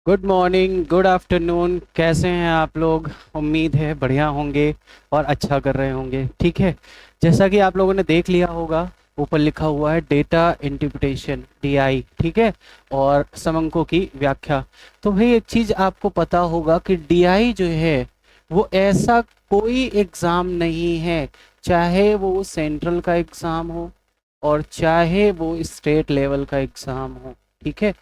Good morning, good afternoon. कैसे हैं आप लोग? उम्मीद है बढ़िया होंगे और अच्छा कर रहे होंगे। ठीक है, जैसा कि आप लोगों ने देख लिया होगा, ऊपर लिखा हुआ है डेटा इंटरप्रिटेशन डीआई। ठीक है, और समंकों की व्याख्या। तो भाई एक चीज आपको पता होगा कि डीआई जो है वो ऐसा कोई एग्जाम नहीं है, चाहे वो सेंट्रल का एग्जाम हो और चाहे वो स्टेट लेवल का एग्जाम हो। ठीक है,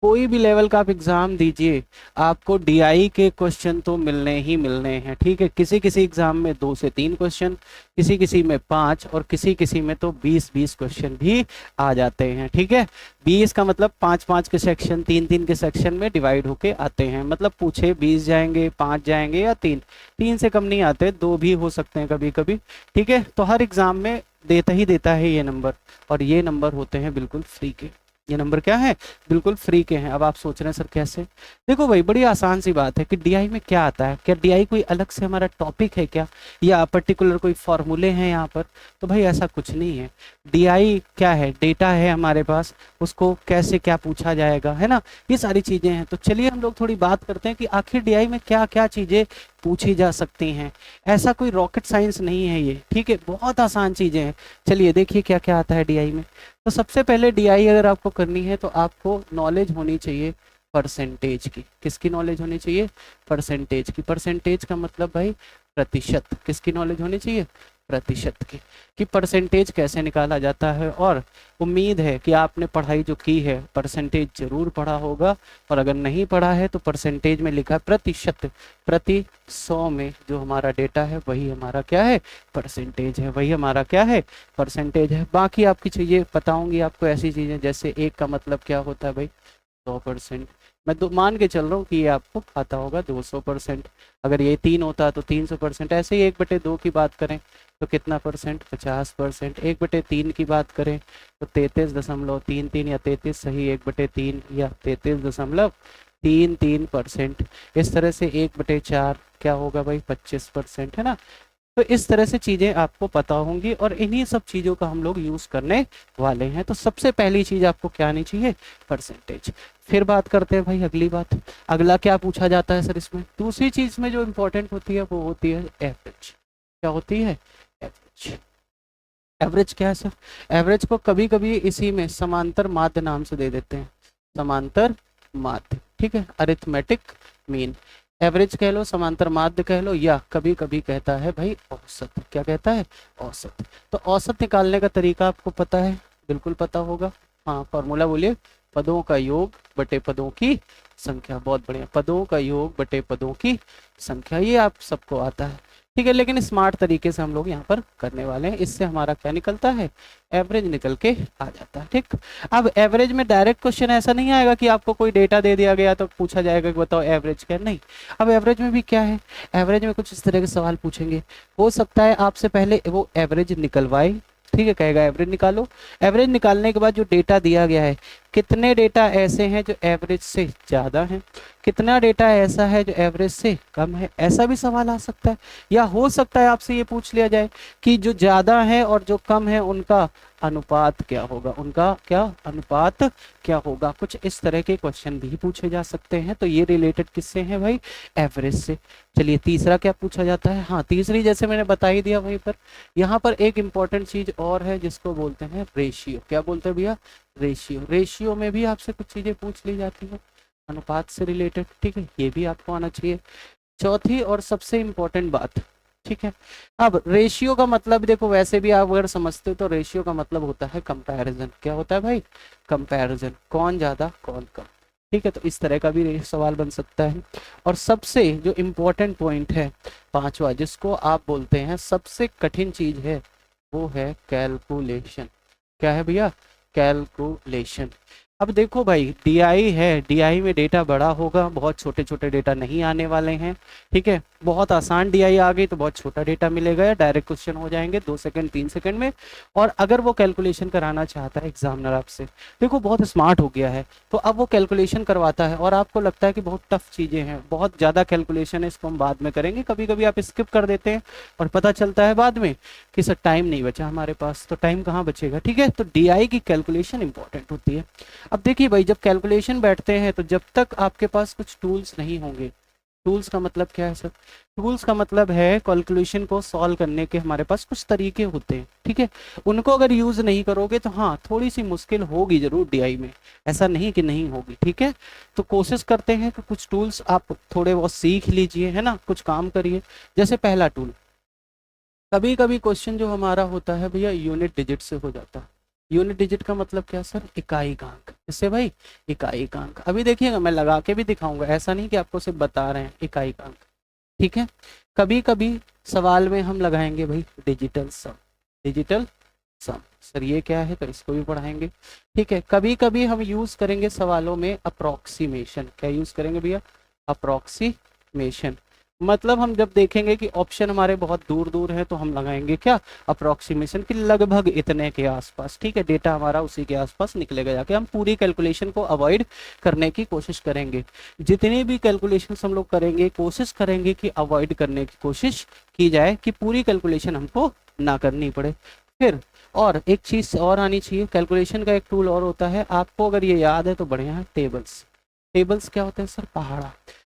कोई भी लेवल का आप एग्जाम दीजिए, आपको डीआई के क्वेश्चन तो मिलने ही मिलने हैं। ठीक है, किसी किसी एग्जाम में 2 से 3 क्वेश्चन, किसी किसी में 5 और किसी किसी में तो 20-20 क्वेश्चन भी आ जाते हैं। ठीक है, 20 का मतलब 5-5 के सेक्शन, 3-3 के सेक्शन में डिवाइड होके आते हैं। मतलब पूछे 20 जाएंगे, 5 जाएंगे या 3। 3 से कम नहीं आते, 2 भी हो सकते हैं कभी कभी। ठीक है, तो हर एग्जाम में देता ही देता है ये नंबर, और ये नंबर होते हैं बिल्कुल फ्री के। ये नंबर क्या है? बिल्कुल फ्री के हैं। अब आप सोच रहे हैं सर कैसे? देखो भाई, बड़ी आसान सी बात है कि डीआई में क्या आता है। क्या डीआई कोई अलग से हमारा टॉपिक है क्या, या पर्टिकुलर कोई फॉर्मूले हैं यहाँ पर? तो भाई ऐसा कुछ नहीं है। डीआई क्या है? डेटा है हमारे पास, उसको कैसे क्या पूछा जाएगा, है ना, ये सारी चीजें हैं। तो चलिए हम लोग थोड़ी बात करते हैं कि आखिर डीआई में क्या क्या चीजें पूछी जा सकती हैं। ऐसा कोई रॉकेट साइंस नहीं है ये। ठीक है, बहुत आसान चीजें हैं। चलिए देखिए क्या क्या आता है डीआई में। तो सबसे पहले डीआई अगर आपको करनी है तो आपको नॉलेज होनी चाहिए परसेंटेज की। किसकी नॉलेज होनी चाहिए? परसेंटेज की। परसेंटेज का मतलब भाई प्रतिशत। किसकी नॉलेज होनी चाहिए? प्रतिशत की। कि परसेंटेज कैसे निकाला जाता है। और उम्मीद है कि आपने पढ़ाई जो की है परसेंटेज जरूर पढ़ा होगा, और अगर नहीं पढ़ा है तो परसेंटेज में लिखा है प्रतिशत। प्रति 100 में जो हमारा डेटा है वही हमारा क्या है? परसेंटेज है। वही हमारा क्या है? परसेंटेज है। बाकी आपकी चीजें बताऊंगी आपको, ऐसी चीजें जैसे एक का मतलब क्या होता है भाई? 100%। मैं मान के चल रहा हूँ कि ये आपको आता होगा 200%। अगर ये 3 होता है तो 300%। ऐसे ही 1/2 की बात करें तो कितना परसेंट? 50%। 1/3 की बात करें तो 33.33 या 33 सही, 1/3 या 33.33%। इस तरह से 1/4 क्या होगा भाई? 25%, है ना। तो इस तरह से चीजें आपको पता होंगी, और इन्हीं सब चीजों का हम लोग यूज करने वाले हैं। तो सबसे पहली चीज आपको क्या आनी चाहिए? परसेंटेज। फिर बात करते हैं भाई अगली बात। अगला क्या पूछा जाता है सर इसमें? दूसरी चीज में जो इंपॉर्टेंट होती है वो होती है एवरेज। क्या होती है? एवरेज। एवरेज क्या है सर? एवरेज को कभी कभी इसी में समांतर माध्य नाम से दे देते हैं। समांतर माध्य। ठीक है, अरिथमेटिक मीन। एवरेज कह लो, समांतर माध्य कह लो, या कभी कभी कहता है भाई औसत। क्या कहता है? औसत। तो औसत निकालने का तरीका आपको पता है? बिल्कुल पता होगा। हाँ, फॉर्मूला बोलिए। पदों का योग बटे पदों की संख्या। बहुत बढ़िया, पदों का योग बटे पदों की संख्या, ये आप सबको आता है। ठीक है, लेकिन स्मार्ट तरीके से हम लोग यहाँ पर करने वाले हैं। इससे हमारा क्या निकलता है? एवरेज निकल के आ जाता है। ठीक। अब एवरेज में डायरेक्ट क्वेश्चन ऐसा नहीं आएगा कि आपको कोई डेटा दे दिया गया तो पूछा जाएगा कि बताओ एवरेज क्या। नहीं, अब एवरेज में भी क्या है? एवरेज में कुछ इस तरह के सवाल पूछेंगे। हो सकता है आपसे पहले वो एवरेज निकलवाए। ठीक है, कहेगा एवरेज निकालो। एवरेज निकालने के बाद जो डेटा दिया गया है, कितने डेटा ऐसे हैं जो एवरेज से ज्यादा हैं, कितना डेटा ऐसा है जो एवरेज से कम है, ऐसा भी सवाल आ सकता है। या हो सकता है आपसे ये पूछ लिया जाए कि जो ज्यादा है और जो कम है उनका अनुपात क्या होगा, उनका क्या अनुपात क्या होगा। कुछ इस तरह के क्वेश्चन भी पूछे जा सकते हैं। तो ये रिलेटेड किससे है भाई? एवरेज से। चलिए तीसरा क्या पूछा जाता है? हाँ, तीसरी जैसे मैंने बता ही दिया वहीं पर। यहाँ पर एक इंपॉर्टेंट चीज और है जिसको बोलते हैं रेशियो। क्या बोलते हैं भैया? रेशियो। रेशियो में भी आपसे कुछ चीजें पूछ ली जाती है अनुपात से रिलेटेड। ठीक है, ये भी आपको आना चाहिए। चौथी और सबसे इंपॉर्टेंट बात। ठीक है, अब रेशियो का मतलब देखो, वैसे भी आप अगर समझते हो तो रेशियो का मतलब होता है कंपैरिजन। क्या होता है भाई? कंपैरिजन। कौन ज्यादा कौन कम। ठीक है, तो इस तरह का भी सवाल बन सकता है। और सबसे जो इम्पोर्टेंट पॉइंट है पांचवा, जिसको आप बोलते हैं सबसे कठिन चीज है, वो है कैलकुलेशन। क्या है भैया? कैलकुलेशन। अब देखो भाई, डीआई है, डीआई में डेटा बड़ा होगा, बहुत छोटे छोटे डेटा नहीं आने वाले हैं। ठीक है, बहुत आसान डीआई आ गई तो बहुत छोटा डेटा मिलेगा, या डायरेक्ट क्वेश्चन हो जाएंगे 2 सेकंड 3 सेकंड में। और अगर वो कैलकुलेशन कराना चाहता है एग्जामिनर आपसे, देखो बहुत स्मार्ट हो गया है, तो अब वो कैलकुलेशन करवाता है और आपको लगता है कि बहुत टफ चीजें हैं, बहुत ज्यादा कैलकुलेशन है, इसको हम बाद में करेंगे, कभी कभी आप स्किप कर देते हैं और पता चलता है बाद में कि सर टाइम नहीं बचा हमारे पास। तो टाइम कहाँ बचेगा? ठीक है, तो डीआई की कैलकुलेशन इंपॉर्टेंट होती है। अब देखिए भाई, जब कैलकुलेशन बैठते हैं तो जब तक आपके पास कुछ टूल्स नहीं होंगे, टूल्स का मतलब क्या है सर? टूल्स का मतलब है कैलकुलेशन को सॉल्व करने के हमारे पास कुछ तरीके होते हैं, ठीक है। उनको अगर यूज नहीं करोगे तो हाँ थोड़ी सी मुश्किल होगी जरूर डीआई में, ऐसा नहीं कि नहीं होगी, ठीक है। तो कोशिश करते हैं कि कुछ टूल्स आप थोड़े बहुत सीख लीजिए, है ना, कुछ काम करिए। जैसे पहला टूल, कभी कभी क्वेश्चन जो हमारा होता है भैया यूनिट डिजिट से हो जाता है। यूनिट डिजिट का मतलब क्या सर? इकाई अंक। इससे भाई इकाई अंक, अभी देखिएगा मैं लगा के भी दिखाऊंगा, ऐसा नहीं कि आपको सिर्फ बता रहे हैं इकाई अंक, ठीक है। कभी कभी सवाल में हम लगाएंगे भाई डिजिटल सम, डिजिटल सम। सर ये क्या है? तो इसको भी पढ़ाएंगे, ठीक है। कभी कभी हम यूज करेंगे सवालों में अप्रोक्सीमेशन। क्या यूज करेंगे भैया? अप्रोक्सीमेशन। मतलब हम जब देखेंगे कि ऑप्शन हमारे बहुत दूर दूर है तो हम लगाएंगे क्या? अप्रोक्सीमेशन, कि लगभग इतने के आसपास, ठीक है। डेटा हमारा उसी के आसपास निकलेगा जाके, हम पूरी कैलकुलेशन को अवॉइड करने की कोशिश करेंगे। जितनी भी कैलकुलेशन हम लोग करेंगे कोशिश करेंगे कि अवॉइड करने की कोशिश की जाए, कि पूरी कैलकुलेशन हमको ना करनी पड़े। फिर और एक चीज और आनी चाहिए, कैलकुलेशन का एक टूल और होता है, आपको अगर ये याद है तो बढ़िया है, टेबल्स। टेबल्स क्या होते हैं सर? पहाड़ा।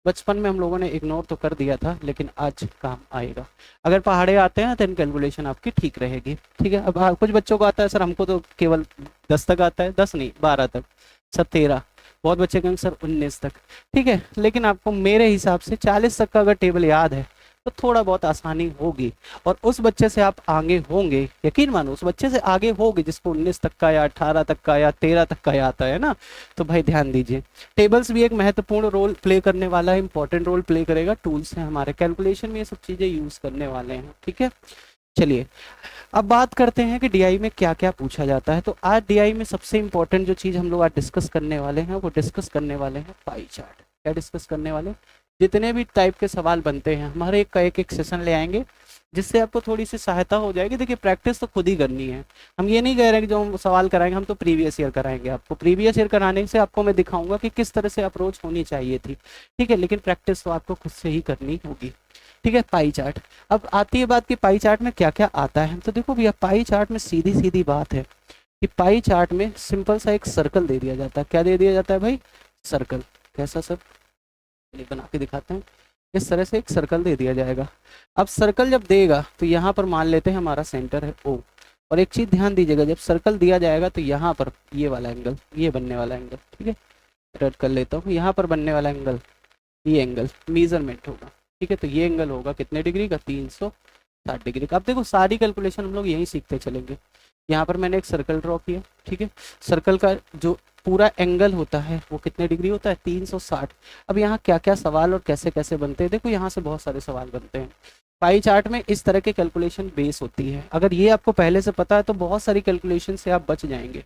बचपन में हम लोगों ने इग्नोर तो कर दिया था, लेकिन आज काम आएगा। अगर पहाड़े आते हैं तो कैलकुलेशन आपकी ठीक रहेगी, ठीक है। अब कुछ बच्चों को आता है सर, हमको तो केवल 10 तक आता है, 10 नहीं 12 तक, सर 13, बहुत बच्चे कहेंगे सर 19 तक, ठीक है। लेकिन आपको मेरे हिसाब से 40 तक का अगर टेबल याद है तो थोड़ा बहुत आसानी होगी, और उस बच्चे से आप आगे होंगे, यकीन मानो उस बच्चे से आगे होगे जिसको 19 तक का या 18 तक का या 13 तक का आता है ना। तो भाई ध्यान दीजिए, टेबल्स भी एक महत्वपूर्ण रोल प्ले करने वाला है, इंपॉर्टेंट रोल प्ले करेगा। टूल्स हैं हमारे, कैलकुलेशन में ये सब चीजें यूज करने वाले हैं, ठीक है। चलिए अब बात करते हैं कि डीआई में क्या क्या पूछा जाता है। तो आज डीआई में सबसे इंपॉर्टेंट जो चीज हम लोग आज डिस्कस करने वाले हैं वो डिस्कस करने वाले हैं पाई चार्ट। क्या डिस्कस करने वाले? जितने भी टाइप के सवाल बनते हैं हमारे एक का एक सेशन ले आएंगे, जिससे आपको थोड़ी सी सहायता हो जाएगी। देखिए प्रैक्टिस तो खुद ही करनी है, हम ये नहीं कह रहे हैं कि जो हम सवाल कराएंगे हम तो प्रीवियस ईयर कराएंगे आपको। प्रीवियस ईयर कराने से आपको मैं दिखाऊंगा कि किस तरह से अप्रोच होनी चाहिए थी, ठीक है। लेकिन प्रैक्टिस तो आपको खुद से ही करनी होगी, ठीक है। पाई चार्ट, अब आती है बात कि पाई चार्ट में क्या क्या आता है। तो देखो भैया पाई चार्ट में सीधी सीधी बात है कि पाई चार्ट में सिंपल सा एक सर्कल दे दिया जाता है। क्या दे दिया जाता है भाई? सर्कल। कैसा सर? ये बना के दिखाते हैं, इस तरह से एक सर्कल दे दिया जाएगा। अब सर्कल जब देगा तो यहाँ पर मान लेते हैं हमारा सेंटर है ओ, और एक चीज ध्यान दीजिएगा, जब सर्कल दिया जाएगा तो यहाँ पर ये वाला एंगल, ये बनने वाला एंगल, ठीक है, रद्द कर लेता हूँ, यहाँ पर बनने वाला एंगल, ये एंगल मेजरमेंट होगा, ठीक है। तो ये एंगल होगा कितने डिग्री का? 360 डिग्री का। अब देखो सारी कैलकुलेशन हम लोग यहीं सीखते चलेंगे। यहाँ पर मैंने एक सर्कल ड्रॉ किया, ठीक है। सर्कल का जो पूरा एंगल होता है वो कितने डिग्री होता है? 360। अब यहाँ क्या क्या सवाल और कैसे कैसे बनते हैं, देखो यहाँ से बहुत सारे सवाल बनते हैं। पाई चार्ट में इस तरह के कैलकुलेशन बेस होती है, अगर ये आपको पहले से पता है तो बहुत सारी कैलकुलेशन से आप बच जाएंगे।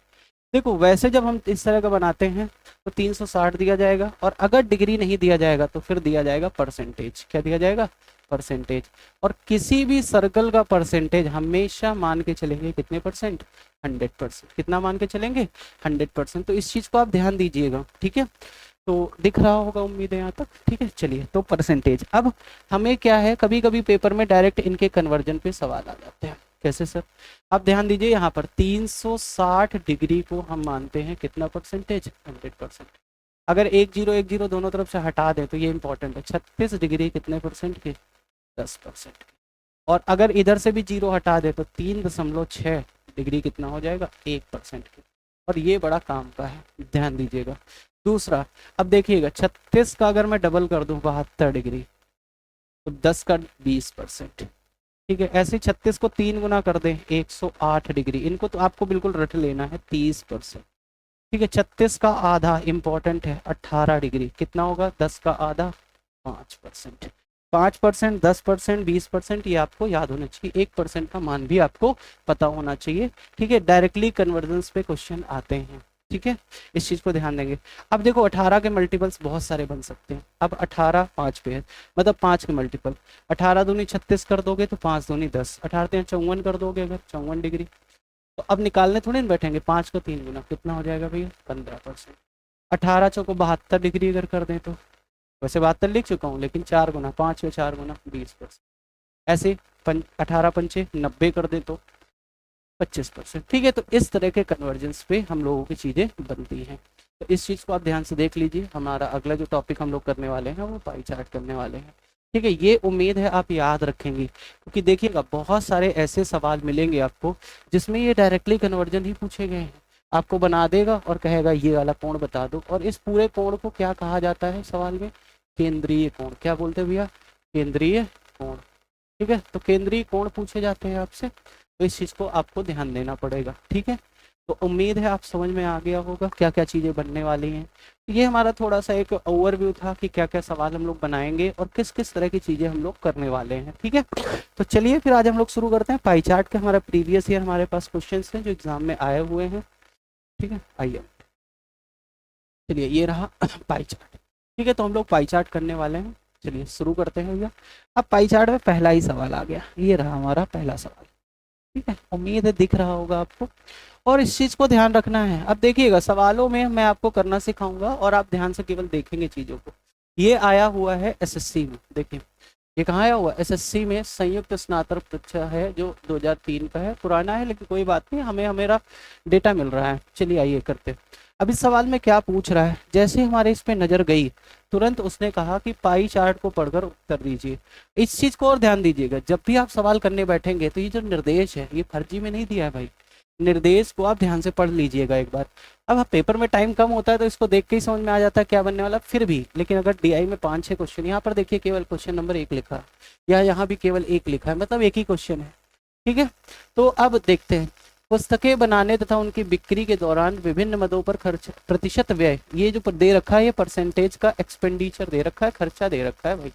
देखो वैसे जब हम इस तरह का बनाते हैं तो 360 दिया जाएगा, और अगर डिग्री नहीं दिया जाएगा तो फिर दिया जाएगा परसेंटेज। क्या दिया जाएगा? परसेंटेज। और किसी भी सर्कल का परसेंटेज हमेशा मान के चलेंगे कितने परसेंट? 100%। कितना मान के चलेंगे? 100%। तो इस चीज को आप ध्यान दीजिएगा, ठीक है। तो दिख रहा होगा उम्मीद है यहाँ तक, ठीक है। चलिए तो परसेंटेज, अब हमें क्या है, कभी कभी पेपर में डायरेक्ट इनके कन्वर्जन पे सवाल आ जाते हैं। कैसे सर? आप ध्यान दीजिए, यहाँ पर 360 डिग्री को हम मानते हैं कितना परसेंटेज? 100%। अगर 10 दोनों तरफ से हटा दें तो ये इंपॉर्टेंट है, 36 डिग्री कितने परसेंट के? 10%। और अगर इधर से भी 0 हटा दे तो 3.6 डिग्री कितना हो जाएगा? 1% के। और ये बड़ा काम का है, ध्यान दीजिएगा। दूसरा, अब देखिएगा 36 का अगर मैं डबल कर दूं 72 डिग्री, तो 10 का 20%, ठीक है। ऐसे 36 को 3 गुना कर दें 108 डिग्री, इनको तो आपको बिल्कुल रट लेना है, 30%, ठीक है। 36 का आधा इंपॉर्टेंट है 18 डिग्री, कितना होगा? 10 का आधा 5%। 5%, 10%, 20%, ये आपको याद होना चाहिए। 1% का मान भी आपको पता होना चाहिए, ठीक है। डायरेक्टली कन्वर्जन्स पे क्वेश्चन आते हैं, ठीक है, इस चीज को ध्यान देंगे। अब देखो 18 के मल्टीपल्स बहुत सारे बन सकते हैं। अब 18 5 पे है, मतलब 5 के मल्टीपल, 18 दूनी 36 कर दोगे तो 5 दूनी 10, 18 54 कर दोगे अगर 54 डिग्री। तो अब निकालने थोड़े ना बैठेंगे, 5 का 3 गुना कितना हो जाएगा भैया? 15%। 18 चौको 72 डिग्री अगर कर दें तो, वैसे 72 लिख चुका हूँ लेकिन 4 गुना, 5 में 4 गुना 20%। ऐसे 18 पंचे 90 कर दे तो 25%, ठीक है। तो इस तरह के कन्वर्जेंस पे हम लोगों की चीज़ें बनती हैं। तो इस चीज़ को आप ध्यान से देख लीजिए। हमारा अगला जो टॉपिक हम लोग करने वाले हैं वो पाई चार्ट करने वाले हैं। ठीक है, ये उम्मीद है आप याद रखेंगे, क्योंकि देखिएगा बहुत सारे ऐसे सवाल मिलेंगे आपको जिसमें ये डायरेक्टली कन्वर्जन ही पूछे गए हैं। आपको बना देगा और कहेगा ये वाला कोण बता दो, और इस पूरे कोण को क्या कहा जाता है सवाल में? केंद्रीय कोण। क्या बोलते हैं भैया? केंद्रीय कोण। ठीक है, तो केंद्रीय कोण पूछे जाते हैं आपसे, तो इस चीज़ को आपको ध्यान देना पड़ेगा। ठीक है, तो उम्मीद है आप समझ में आ गया होगा क्या क्या चीज़ें बनने वाली हैं। ये हमारा थोड़ा सा एक ओवरव्यू था कि क्या क्या सवाल हम लोग बनाएंगे और किस किस तरह की चीज़ें हम लोग करने वाले हैं। ठीक है, तो चलिए फिर आज हम लोग शुरू करते हैं। पाई चार्ट के हमारा प्रीवियस ईयर हमारे पास क्वेश्चन हैं जो एग्जाम में आए हुए हैं। ठीक है, आइए चलिए ये रहा पाई चार्ट। ठीक है, तो हम लोग पाई चार्ट करने वाले हैं। चलिए शुरू करते हैं भैया। अब पाई चार्ट में पहला ही सवाल आ गया, ये रहा हमारा पहला सवाल। ठीक है, उम्मीद है दिख रहा होगा आपको, और इस चीज़ को ध्यान रखना है। अब देखिएगा सवालों में मैं आपको करना सिखाऊंगा और आप ध्यान से केवल देखेंगे चीज़ों को। ये आया हुआ है एसएससी में, देखिए ये कहाँ आया हुआ? एसएससी में संयुक्त स्नातक परीक्षा है जो 2003 का है, पुराना है लेकिन कोई बात नहीं, हमें मेरा डेटा मिल रहा है। चलिए आइए करते हैं। अब इस सवाल में क्या पूछ रहा है, जैसे हमारे इस पे नज़र गई तुरंत उसने कहा कि पाई चार्ट को पढ़कर उत्तर दीजिए। इस चीज़ को और ध्यान दीजिएगा, जब भी आप सवाल करने बैठेंगे तो ये जो निर्देश है ये फर्जी में नहीं दिया है भाई, निर्देश को आप ध्यान से पढ़ लीजिएगा एक बार। अब पेपर में टाइम कम होता है तो इसको देख के ही समझ में आ जाता है क्या बनने वाला, फिर भी लेकिन अगर डीआई में 5-6 क्वेश्चन, यहाँ पर देखिए केवल क्वेश्चन नंबर 1 लिखा है, या यहाँ भी केवल 1 लिखा है, मतलब एक ही क्वेश्चन है। ठीक है, तो अब देखते हैं। पुस्तकें बनाने तथा उनकी बिक्री के दौरान विभिन्न मदों पर खर्च प्रतिशत व्यय, ये जो दे रखा है ये परसेंटेज का एक्सपेंडिचर दे रखा है, खर्चा दे रखा है भाई।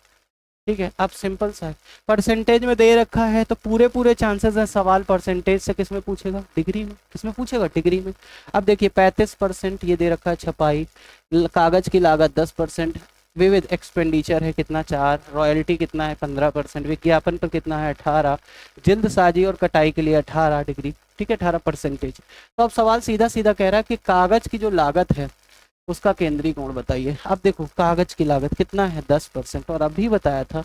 ठीक है, अब सिंपल सा है, परसेंटेज में दे रखा है तो पूरे चांसेस हैं सवाल परसेंटेज से किस में पूछेगा? डिग्री में। किसमें पूछेगा? डिग्री में। अब देखिए 35% ये दे रखा है छपाई, कागज की लागत 10%, विविध एक्सपेंडिचर है कितना? 4, रॉयल्टी कितना है? 15%, विज्ञापन पर कितना है? 18, जल्दसाजी और कटाई के लिए 18 डिग्री। ठीक है, 18%। तो अब सवाल सीधा सीधा कह रहा है कि कागज की जो लागत है उसका केंद्रीय कोण बताइए। अब देखो कागज की लागत कितना है? 10%, और अभी बताया था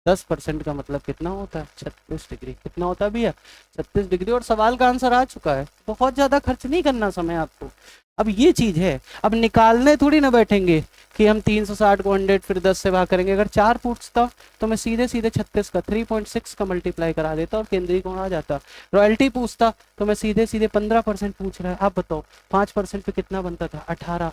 10% का मतलब कितना होता है? 36 डिग्री। कितना होता है भैया? 36 डिग्री, और सवाल का आंसर आ चुका है। बहुत ज्यादा खर्च नहीं करना समय आपको। अब ये चीज है, अब निकालने थोड़ी ना बैठेंगे कि हम 360 को 100 फिर 10 से भाग करेंगे। अगर 4 पूछता तो मैं सीधे सीधे 36 का 3.6 का मल्टीप्लाई करा देता और केंद्रीय कोण आ जाता। रॉयल्टी पूछता तो मैं सीधे सीधे 15% पूछ रहा है। आप बताओ 5% पे कितना बनता था? 18।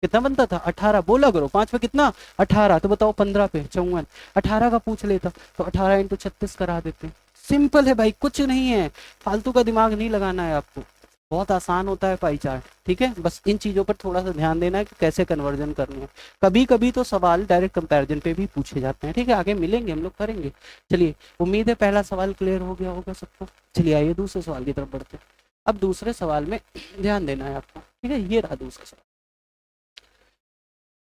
कितना बनता था? 18। बोला करो 5 पे कितना? 18। तो बताओ 15 पे 54। 18 का पूछ लेता तो 18 इंटू 36 करा देते। सिंपल है भाई, कुछ नहीं है, फालतू का दिमाग नहीं लगाना है आपको, बहुत आसान होता है पाई चार्ट। ठीक है, बस इन चीज़ों पर थोड़ा सा ध्यान देना है कि कैसे कन्वर्जन करना है। कभी कभी तो सवाल डायरेक्ट कंपैरिजन पे भी पूछे जाते हैं। ठीक है, आगे मिलेंगे हम लोग करेंगे। चलिए उम्मीद है पहला सवाल क्लियर हो गया होगा सबको। चलिए आइए दूसरे सवाल की तरफ बढ़ते हैं। अब दूसरे सवाल में ध्यान देना है आपको। ठीक है, ये रहा दूसरा सवाल।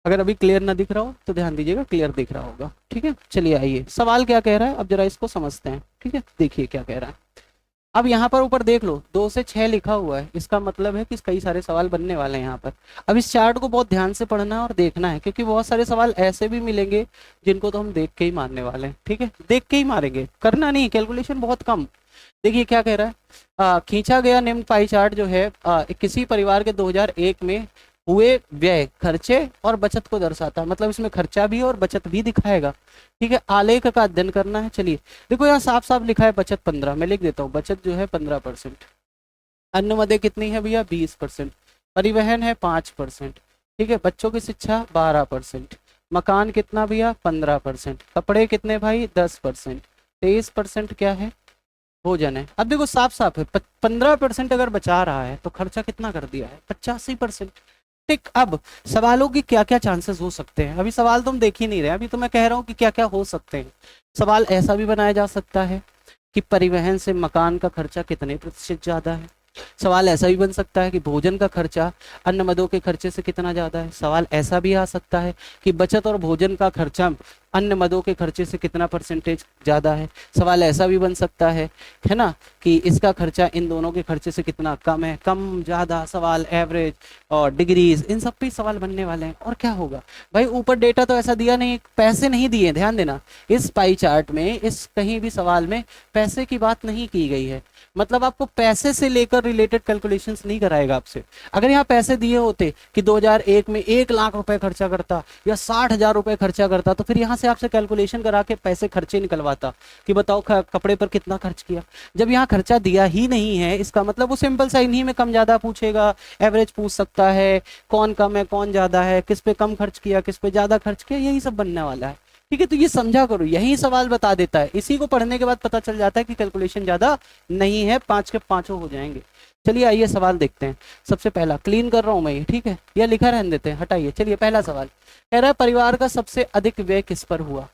अगर अभी क्लियर ना दिख रहा हो तो ध्यान दीजिएगा, क्लियर दिख रहा होगा। ठीक है, चलिए आइए सवाल क्या कह रहा है अब जरा इसको समझते हैं। ठीक है, देखिए क्या कह रहा है। अब यहाँ पर ऊपर देख लो 2 से 6 लिखा हुआ है, इसका मतलब है कि कई सारे सवाल बनने वाले हैं यहाँ पर। अब इस चार्ट को बहुत ध्यान से पढ़ना है और देखना है, क्योंकि बहुत सारे सवाल ऐसे भी मिलेंगे जिनको तो हम देख के ही मारने वाले हैं। ठीक है, देख के ही मारेंगे, करना नहीं, कैलकुलेशन बहुत कम। देखिए क्या कह रहा है, खींचा गया निम्न पाई चार्ट जो है किसी परिवार के 2001 में हुए व्यय, खर्चे और बचत को दर्शाता है, मतलब इसमें खर्चा भी और बचत भी दिखाएगा। ठीक है, आलेख का अध्ययन करना है। चलिए देखो यहाँ साफ साफ लिखा है बचत 15, मैं लिख देता हूँ बचत जो है 15%, अन्न मदे कितनी है भैया? 20%, परिवहन है 5%, ठीक है, बच्चों की शिक्षा 12%, मकान कितना भैया? 15%, कपड़े कितने भाई? 10%, 23% क्या है? भोजन है। अब देखो साफ साफ है 15% अगर बचा रहा है तो खर्चा कितना कर दिया है? 85%। ठीक, अब सवालों की क्या क्या चांसेस हो सकते हैं, अभी सवाल तुम देख ही नहीं रहे, अभी तो मैं कह रहा हूँ कि क्या क्या हो सकते हैं। सवाल ऐसा भी बनाया जा सकता है कि परिवहन से मकान का खर्चा कितने प्रतिशत ज्यादा है। सवाल ऐसा भी बन सकता है कि भोजन का खर्चा अन्य मदों के खर्चे से कितना ज्यादा है। सवाल ऐसा भी आ सकता है कि बचत और भोजन का खर्चा अन्य मदों के खर्चे से कितना परसेंटेज ज्यादा है। सवाल ऐसा भी बन सकता है ना, कि इसका खर्चा इन दोनों के खर्चे से कितना कम है, कम ज्यादा, सवाल एवरेज और डिग्रीज, इन सब पे सवाल बनने वाले हैं। और क्या होगा भाई, ऊपर डेटा तो ऐसा दिया नहीं, पैसे नहीं दिए, ध्यान देना, इस पाई चार्ट में इस कहीं भी सवाल में पैसे की बात नहीं की गई है। मतलब आपको पैसे से लेकर रिलेटेड कैलकुलेशंस नहीं कराएगा आपसे। अगर यहाँ पैसे दिए होते कि 2001 में 1 लाख रुपए खर्चा करता या 60,000 रुपए खर्चा करता, तो फिर यहाँ से आपसे कैलकुलेशन करा के पैसे खर्चे निकलवाता कि बताओ कपड़े पर कितना खर्च किया। जब यहाँ खर्चा दिया ही नहीं है, इसका मतलब वो सिंपल सा इन्हीं में कम ज्यादा पूछेगा, एवरेज पूछ सकता है, कौन कम है कौन ज्यादा है, किस पे कम खर्च किया किस पे ज्यादा खर्च किया, यही सब बनने वाला है। ठीक है, तो ये समझा करो, यही सवाल बता देता है। इसी को पढ़ने के बाद पता चल जाता है कि कैलकुलेशन ज्यादा नहीं है, 5 के 5 हो जाएंगे। चलिए आइए सवाल देखते हैं। सबसे पहला क्लीन कर रहा हूं मैं ये, ठीक है, या लिखा रहने देते हैं, हटाइए। चलिए पहला सवाल कह रहा है परिवार का सबसे अधिक व्यय किस पर हुआ।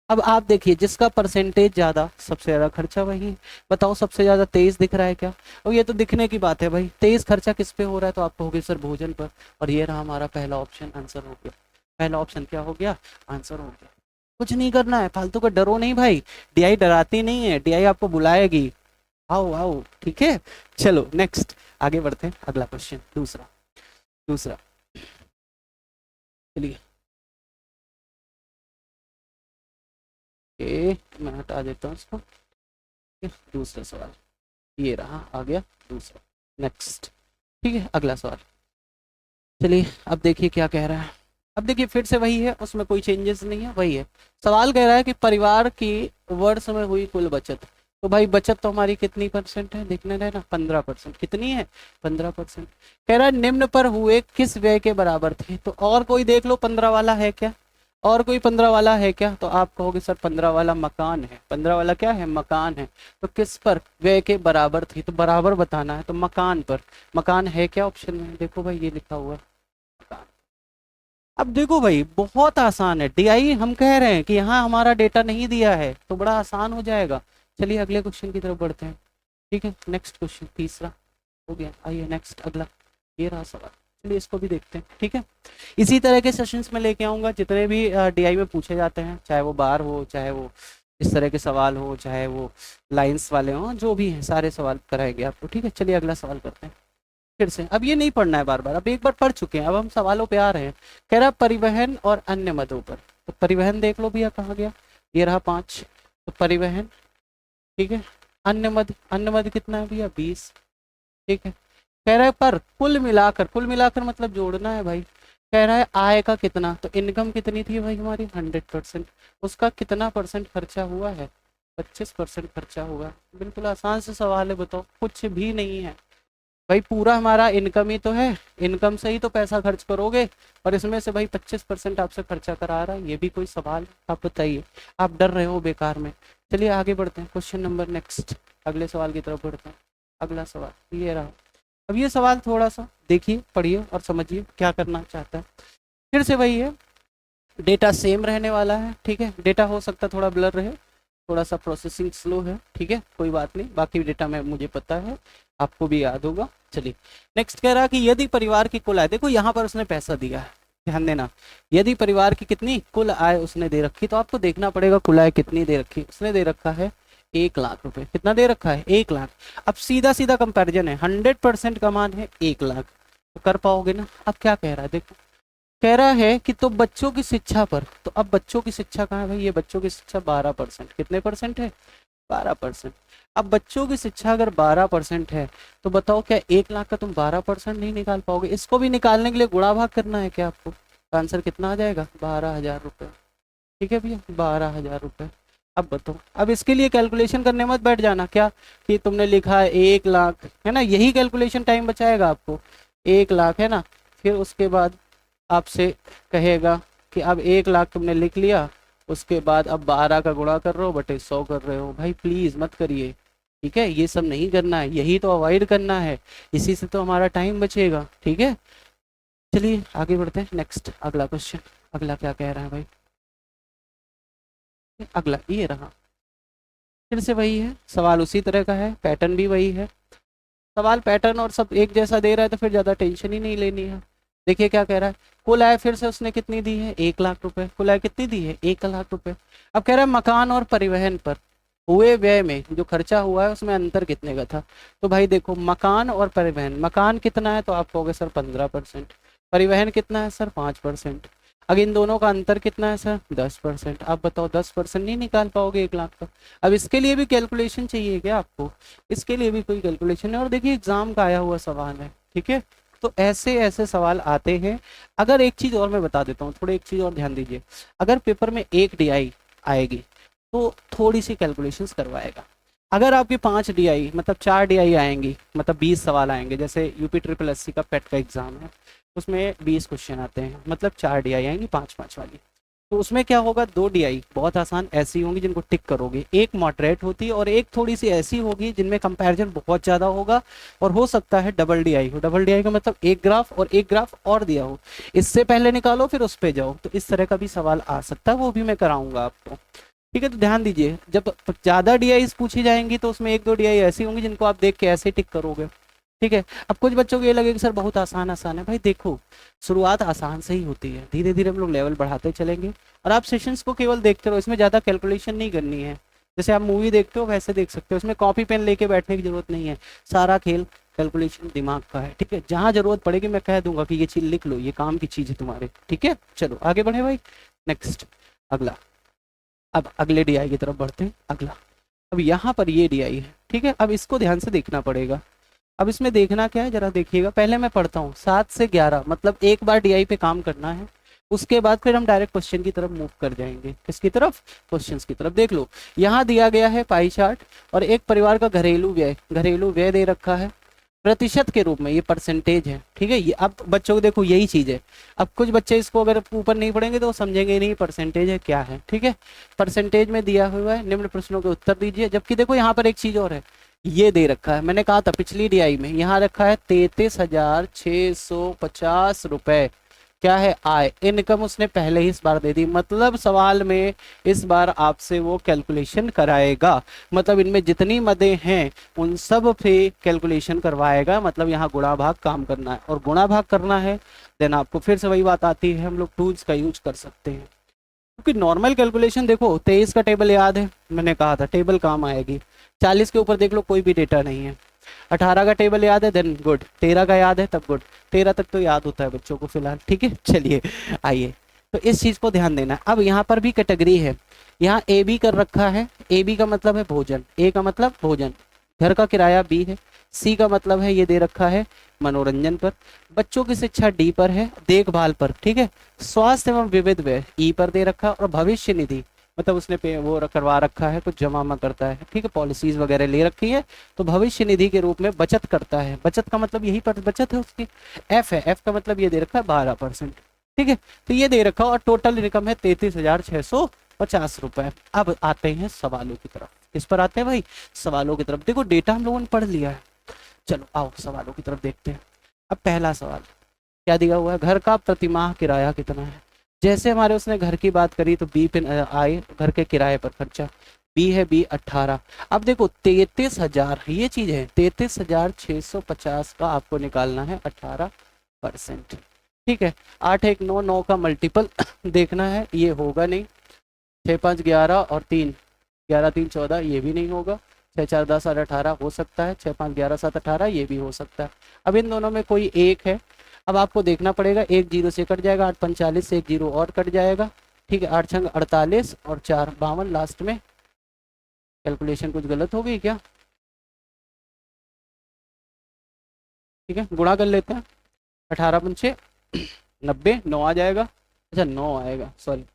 अब आप देखिए, जिसका परसेंटेज ज्यादा सबसे ज्यादा खर्चा वही है। बताओ सबसे ज्यादा 23 दिख रहा है क्या? और ये तो दिखने की बात है भाई, 23 खर्चा किस पे हो रहा है? तो आप कहोगे सर भोजन पर, और ये रहा हमारा पहला ऑप्शन, आंसर हो गया। पहला ऑप्शन क्या हो गया? आंसर हो गया। कुछ नहीं करना है, फालतू का डरो नहीं भाई, डीआई डराती नहीं है, डीआई आपको बुलाएगी, आओ आओ, ठीक है। चलो नेक्स्ट आगे बढ़ते हैं, अगला क्वेश्चन, दूसरा दूसरा चलिए मैं हटा देता हूँ इसको। दूसरा सवाल ये रहा, आ गया दूसरा। नेक्स्ट, ठीक है, अगला सवाल। चलिए अब देखिए क्या कह रहा है। अब देखिए फिर से वही है, उसमें कोई चेंजेस नहीं है, वही है। सवाल कह रहा है कि परिवार की वर्ष में हुई कुल बचत। तो भाई बचत तो हमारी कितनी परसेंट है, देखने रहे ना, 15%। कितनी है? 15%। कह रहा है निम्न पर हुए किस व्यय के बराबर थे। तो और कोई देख लो 15 वाला है क्या, और कोई 15 वाला है क्या? तो आप कहोगे सर 15 वाला मकान है। 15 वाला क्या है? मकान है। तो किस पर व्यय के बराबर थी? तो बराबर बताना है, तो मकान पर। मकान है क्या ऑप्शन में? देखो भाई ये लिखा हुआ है मकान। अब देखो भाई बहुत आसान है, डीआई हम कह रहे हैं कि यहाँ हमारा डेटा नहीं दिया है तो बड़ा आसान हो जाएगा। चलिए अगले क्वेश्चन की तरफ बढ़ते हैं, ठीक है। नेक्स्ट क्वेश्चन, तीसरा हो गया। आइए नेक्स्ट अगला, ये रहा सवाल। चलिए इसको भी देखते हैं, ठीक है। इसी तरह के सेशंस में लेके आऊंगा जितने भी डीआई में पूछे जाते हैं, चाहे वो बार हो, चाहे वो इस तरह के सवाल हो, चाहे वो लाइंस वाले हों, जो भी हैं सारे सवाल कराएंगे आपको, ठीक है। चलिए अगला सवाल करते हैं फिर से। अब ये नहीं पढ़ना है बार बार, अब एक बार पढ़ चुके हैं, अब हम सवालों पे आ रहे हैं। कह रहा परिवहन और अन्य मदों पर। तो परिवहन देख लो भैया कहाँ गया, ये रहा 5। तो परिवहन, ठीक है। अन्य मद, अन्य मद कितना है भैया? 20, ठीक है। कह रहा है पर कुल मिलाकर, कुल मिलाकर मतलब जोड़ना है भाई। कह रहा है आय का कितना, तो इनकम कितनी थी भाई हमारी? 100%। उसका कितना परसेंट खर्चा हुआ है? 25% खर्चा हुआ है। बिल्कुल आसान से सवाल है, बताओ, कुछ भी नहीं है भाई, पूरा हमारा इनकम ही तो है, इनकम से ही तो पैसा खर्च करोगे, और इसमें से भाई 25% आपसे खर्चा करा रहा है, ये भी कोई सवाल? आप बताइए, आप डर रहे हो बेकार में। चलिए आगे बढ़ते हैं, क्वेश्चन नंबर नेक्स्ट, अगले सवाल की तरफ बढ़ते हैं। अगला सवाल ये रहा। अब ये सवाल थोड़ा सा देखिए, पढ़िए और समझिए क्या करना चाहता है। फिर से वही है, डेटा सेम रहने वाला है, ठीक है। डेटा हो सकता है थोड़ा ब्लर रहे, थोड़ा सा प्रोसेसिंग स्लो है, ठीक है, कोई बात नहीं, बाकी डेटा में मुझे पता है, आपको भी याद होगा। चलिए नेक्स्ट कह रहा है कि यदि परिवार की कुल आय, देखो यहाँ पर उसने पैसा दिया है, ध्यान देना, यदि परिवार की कितनी कुल आय उसने दे रखी, तो आपको देखना पड़ेगा कुल आय कितनी दे रखी। उसने दे रखा है 1 लाख रुपए। कितना दे रखा है? 1 लाख। अब सीधा सीधा कंपैरिजन है, 100% का मान है 1 लाख, तो कर पाओगे ना? अब क्या कह रहा है देखो, कह रहा है कि तो बच्चों की शिक्षा पर, तो अब बच्चों की शिक्षा कहाँ है भाई? ये बच्चों की शिक्षा 12%। कितने परसेंट है? 12%। अब बच्चों की शिक्षा अगर 12% है, तो बताओ क्या 1 लाख का तुम 12% नहीं निकाल पाओगे? इसको भी निकालने के लिए गुणा भाग करना है क्या आपको? आंसर कितना आ जाएगा? 12,000 रुपये, ठीक है भैया, 12,000 रुपये। अब बताओ, अब इसके लिए कैलकुलेशन करने मत बैठ जाना क्या कि तुमने लिखा है 1 लाख, है ना, यही कैलकुलेशन टाइम बचाएगा आपको। 1 लाख है ना, फिर उसके बाद आपसे कहेगा कि अब 1 लाख तुमने लिख लिया, उसके बाद अब 12 का गुणा कर रहे हो बटे 100 कर रहे हो। भाई प्लीज मत करिए, ठीक है, ये सब नहीं करना है, यही तो अवॉइड करना है, इसी से तो हमारा टाइम बचेगा, ठीक है। चलिए आगे बढ़ते हैं, नेक्स्ट अगला क्वेश्चन। अगला क्या कह रहा है भाई? अगला ये रहा, फिर से वही है, सवाल उसी तरह का है, पैटर्न भी वही है। सवाल पैटर्न और सब एक जैसा दे रहा है तो फिर ज़्यादा टेंशन ही नहीं लेनी है। देखिए क्या कह रहा है, कुल आय फिर से उसने कितनी दी है? 1 लाख रुपए। कुल आय कितनी दी है? 1 लाख रुपए। अब कह रहा है मकान और परिवहन पर हुए व्यय में जो खर्चा हुआ है उसमें अंतर कितने का था। तो भाई देखो, मकान और परिवहन, मकान कितना है तो आप कहोगे सर 15%, परिवहन कितना है सर 5%। अब इन दोनों का अंतर कितना है सर? 10%। आप बताओ 10% नहीं निकाल पाओगे 1 लाख का? अब इसके लिए भी कैलकुलेशन चाहिए क्या आपको? इसके लिए भी कोई कैलकुलेशन है, और देखिए एग्जाम का आया हुआ सवाल है, ठीक है। तो ऐसे ऐसे सवाल आते हैं। अगर एक चीज और मैं बता देता हूँ, थोड़ी एक चीज और ध्यान दीजिए, अगर पेपर में 1 DI आएगी तो थोड़ी सी कैलकुलेशंस करवाएगा। अगर आपकी 5 DI मतलब 4 DI आएंगी, मतलब 20 सवाल आएंगे, जैसे यूपी ट्रिपल एससी का पेट का एग्जाम है, उसमें 20 क्वेश्चन आते हैं, मतलब 4 DI आएंगी 5-5 वाली। तो उसमें क्या होगा, 2 DI बहुत आसान ऐसी होंगी जिनको टिक करोगे, एक मॉडरेट होती है और एक थोड़ी सी ऐसी होगी जिनमें कंपैरिजन बहुत ज़्यादा होगा, और हो सकता है डबल DI हो। डबल DI का मतलब एक ग्राफ और एक ग्राफ और दिया हो, इससे पहले निकालो फिर उस पर जाओ, तो इस तरह का भी सवाल आ सकता है, वो भी मैं कराऊंगा आपको, ठीक है। तो ध्यान दीजिए, जब ज़्यादा DIs पूछी जाएंगी तो उसमें 1-2 DI ऐसी होंगी जिनको आप देख के ऐसे टिक करोगे, ठीक है। अब कुछ बच्चों को ये लगेगा कि सर बहुत आसान आसान है, भाई देखो शुरुआत आसान से ही होती है, धीरे धीरे हम लोग लेवल बढ़ाते चलेंगे, और आप सेशंस को केवल देखते रहो, इसमें ज़्यादा कैलकुलेशन नहीं करनी है। जैसे आप मूवी देखते हो वैसे देख सकते हो, इसमें कॉपी पेन लेके बैठने की जरूरत नहीं है, सारा खेल कैलकुलेशन दिमाग का है, ठीक है। जहाँ जरूरत पड़ेगी मैं कह दूंगा कि ये चीज़ लिख लो, ये काम की चीज़ है तुम्हारे, ठीक है। चलो आगे बढ़े भाई, नेक्स्ट अगला। अब अगले DI की तरफ बढ़ते हैं, अगला। अब यहाँ पर ये DI है, ठीक है। अब इसको ध्यान से देखना पड़ेगा। अब इसमें देखना क्या है जरा देखिएगा, पहले मैं पढ़ता हूँ 7 से 11, मतलब एक बार DI पे काम करना है, उसके बाद फिर हम डायरेक्ट क्वेश्चन की तरफ मूव कर जाएंगे। किसकी तरफ? क्वेश्चंस की तरफ। देख लो यहाँ दिया गया है पाई चार्ट, और एक परिवार का घरेलू व्यय दे रखा है प्रतिशत के रूप में, ये परसेंटेज है, ठीक है। ये अब बच्चों को देखो यही चीज है, अब कुछ बच्चे इसको अगर ऊपर नहीं पढ़ेंगे तो वो समझेंगे नहीं परसेंटेज है क्या है, ठीक है। परसेंटेज में दिया हुआ है, निम्न प्रश्नों के उत्तर दीजिए। जबकि देखो यहाँ पर एक चीज और है, ये दे रखा है, मैंने कहा था पिछली DI में, यहाँ रखा है 33,650 रुपए, क्या है? आय, इनकम उसने पहले ही इस बार दे दी, मतलब सवाल में इस बार आपसे वो कैलकुलेशन कराएगा, मतलब इनमें जितनी मदें हैं उन सब पे कैलकुलेशन करवाएगा, मतलब यहाँ गुणा भाग काम करना है, और गुणा भाग करना है देन आपको फिर से वही बात आती है, हम लोग टूल्स का यूज कर सकते हैं, क्योंकि नॉर्मल कैलकुलेशन देखो 23 का टेबल याद है, मैंने कहा था टेबल काम आएगी। 40 के ऊपर देख लो कोई भी डेटा नहीं है। 18 का टेबल याद है, देन गुड। 13 का याद है, तब गुड। 13 तक तो याद होता है बच्चों को फिलहाल, ठीक है। चलिए आइए, तो इस चीज को ध्यान देना। अब यहाँ पर भी कैटेगरी है, यहाँ AB कर रखा है, AB का मतलब है भोजन, A का मतलब भोजन, घर का किराया B है, C का मतलब है ये दे रखा है मनोरंजन पर, बच्चों की शिक्षा D पर है, देखभाल पर, ठीक है। स्वास्थ्य एवं विविध व्यय E पर दे रखा, और भविष्य निधि मतलब उसने वो करवा रखा है, कुछ जमा करता है, ठीक है, पॉलिसीज वगैरह ले रखी है, तो भविष्य निधि के रूप में बचत करता है। बचत का मतलब यही पर बचत है उसकी। F है, F का मतलब ये दे रखा है 12%, ठीक है। तो ये दे रखा, और टोटल इनकम है 33,650 रुपए। अब आते हैं सवालों की तरफ, किस पर आते हैं भाई? सवालों की तरफ। देखो डेटा हम लोगों ने पढ़ लिया है, चलो आओ सवालों की तरफ देखते हैं। अब पहला सवाल क्या दिया हुआ है, घर का प्रतिमाह किराया कितना है? जैसे हमारे उसने घर की बात करी तो B पे आए, घर के किराए पर खर्चा, B है B 18। अब देखो 33,000 ये चीज है, 33,650 का आपको निकालना है 18%, ठीक है। 8 1 9, 9 का मल्टीपल देखना है, ये होगा नहीं। 6 5 11 और 3 11 3 14, ये भी नहीं होगा। 6 4 10 8 18 हो सकता है, 6 5 11 7 18 ये भी हो सकता है। अब इन दोनों में कोई एक है, अब आपको देखना पड़ेगा, एक जीरो से कट जाएगा, 8 5 40 से एक जीरो और कट जाएगा, ठीक है। 8 छंग 48 और 4 52 लास्ट में। कैलकुलेशन कुछ गलत हो गई क्या? ठीक है, गुणा कर लेते हैं। 18 पंचे 90, 9 आ जाएगा, अच्छा 9 आएगा सॉरी,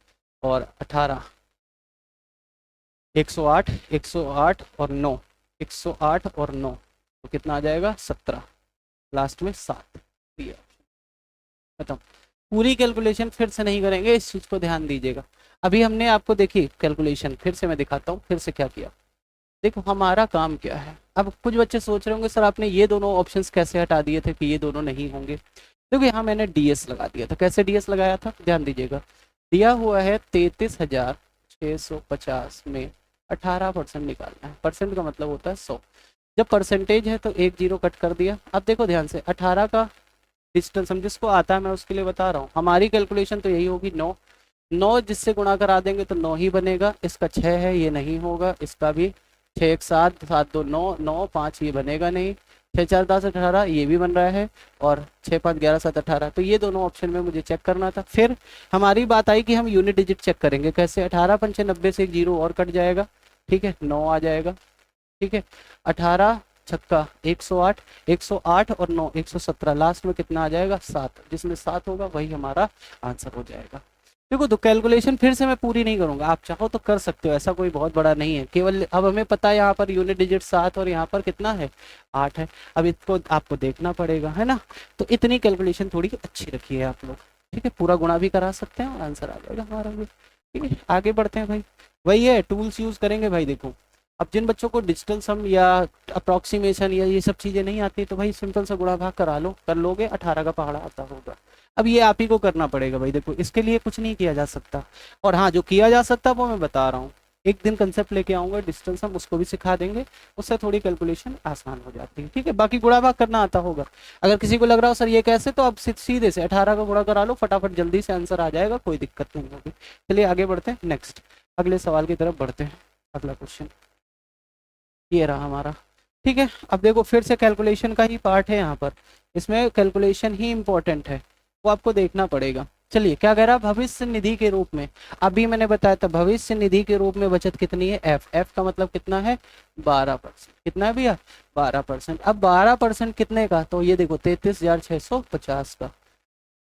और 18 108, 108 और 9, 108 और 9, तो कितना आ जाएगा? 17, लास्ट में 7। खत्म। पूरी कैलकुलेशन फिर से नहीं करेंगे, इस चीज को ध्यान दीजिएगा। अभी हमने आपको देखी कैलकुलेशन, फिर से मैं दिखाता हूँ फिर से क्या किया। देखो हमारा काम क्या है। अब कुछ बच्चे सोच रहे होंगे सर आपने ये दोनों ऑप्शंस कैसे हटा दिए थे कि ये दोनों नहीं होंगे। देखो यहाँ मैंने DS लगा दिया था। कैसे DS लगाया था ध्यान दीजिएगा। दिया हुआ है 33,650 में 18% निकालना है। परसेंट का मतलब होता है 100। जब परसेंटेज है तो एक जीरो कट कर दिया। अब देखो ध्यान से 18 का डिस्टेंस हम जिसको आता है मैं उसके लिए बता रहा हूँ। हमारी कैलकुलेशन तो यही होगी 9, 9 जिससे गुणा करा देंगे तो 9 ही बनेगा। इसका 6 है ये नहीं होगा, इसका भी 6 1 7 7 2 9 9 5 ये बनेगा नहीं। 6 4 10 18, ये भी बन रहा है, और 6 5 11 7 18, तो ये दोनों ऑप्शन में मुझे चेक करना था। फिर हमारी बात आई कि हम यूनिट डिजिट चेक करेंगे कैसे। 18 पंचे 90 से एक जीरो और कट जाएगा, ठीक है, 9 आ जाएगा, ठीक है। 18 छक्का 108, 108 और 9 117, लास्ट में कितना आ जाएगा 7, जिसमें 7 होगा वही हमारा आंसर हो जाएगा। देखो तो कैलकुलेशन फिर से मैं पूरी नहीं करूंगा, आप चाहो तो कर सकते हो, ऐसा कोई बहुत बड़ा नहीं है। केवल अब हमें पता है यहाँ पर यूनिट डिजिट 7 और यहाँ पर कितना है 8 है। अब इसको आपको देखना पड़ेगा, है ना। तो इतनी कैलकुलेशन थोड़ी अच्छी रखी है आप लोग, ठीक है। पूरा गुणा भी करा सकते हैं और आंसर आ जाएगा हमारा भी, ठीक है। आगे बढ़ते हैं भाई, वही है टूल्स यूज करेंगे भाई। देखो अब जिन बच्चों को डिजिटल सम या अप्रोक्सीमेशन या ये सब चीज़ें नहीं आती, तो भाई सिंपल सा गुणा भाग करा लो, कर लोगे, 18 का पहाड़ा आता होगा। अब ये आप ही को करना पड़ेगा भाई, देखो इसके लिए कुछ नहीं किया जा सकता। और हाँ, जो किया जा सकता वो मैं बता रहा हूँ, एक दिन कंसेप्ट लेके आऊंगा डिजिटल सम, उसको भी सिखा देंगे, उससे थोड़ी कैलकुलेशन आसान हो जाती है, ठीक है। बाकी गुणा भाग करना आता होगा। अगर किसी को लग रहा हो सर ये कैसे, तो आप सीधे से 18 का गुणा करा लो, फटाफट जल्दी से आंसर आ जाएगा, कोई दिक्कत नहीं होगी। चलिए आगे बढ़ते हैं, नेक्स्ट अगले सवाल की तरफ बढ़ते हैं। अगला क्वेश्चन ये रहा हमारा, ठीक है। अब देखो फिर से कैलकुलेशन का ही पार्ट है यहाँ पर, इसमें कैलकुलेशन ही इंपॉर्टेंट है, वो आपको देखना पड़ेगा। चलिए क्या कह रहा, भविष्य निधि के रूप में, अभी मैंने बताया था भविष्य निधि के रूप में बचत कितनी है, एफ। एफ का मतलब कितना है 12%, कितना है भैया 12%। अब 12% कितने का, तो ये देखो 33,650 का